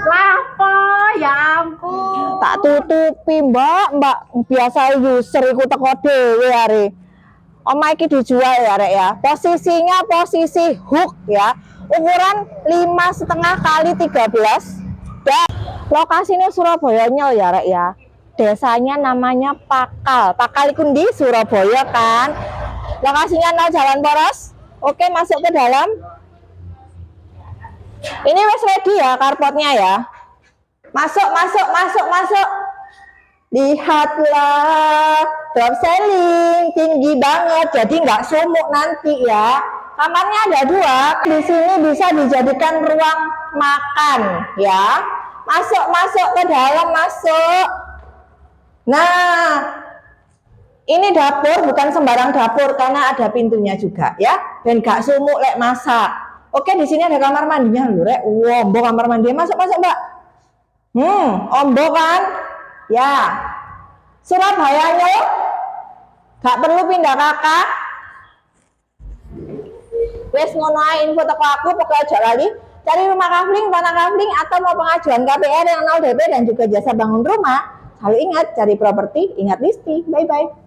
Lapo, ya ampun. Tak tutupi, Mbak. Biasa user iku teko dhewe are. Omah iki dijual ya, Rek ya. Posisinya posisi hook ya. Ukuran 5,5 kali 13. Dan lokasinya Surabaya nyel ya, Rek ya. Desanya namanya Pakal. Pakal iku di Surabaya kan. Lokasinya nol Jalan Poros. Oke, masuk ke dalam. Ini wes ready ya carportnya ya. Masuk. Lihatlah, drop ceiling tinggi banget, jadi nggak sumuk nanti ya. Kamarnya ada 2. Di sini bisa dijadikan ruang makan ya. Masuk ke dalam, masuk. Nah, ini dapur, bukan sembarang dapur karena ada pintunya juga ya, dan gak sumuk lek masak. Oke, di sini ada kamar mandinya lho, Rek. Ombo kamar mandi. Masuk, Mbak. Ombo kan? Ya. Surabayanya gak perlu pindah kakak. Wes ngono ae info teko aku, pokoknya aja lali cari rumah kafling, tanah kafling, atau mau pengajuan KPR yang 0 DP dan juga jasa bangun rumah. Selalu ingat, cari properti, ingat Listi. Bye-bye.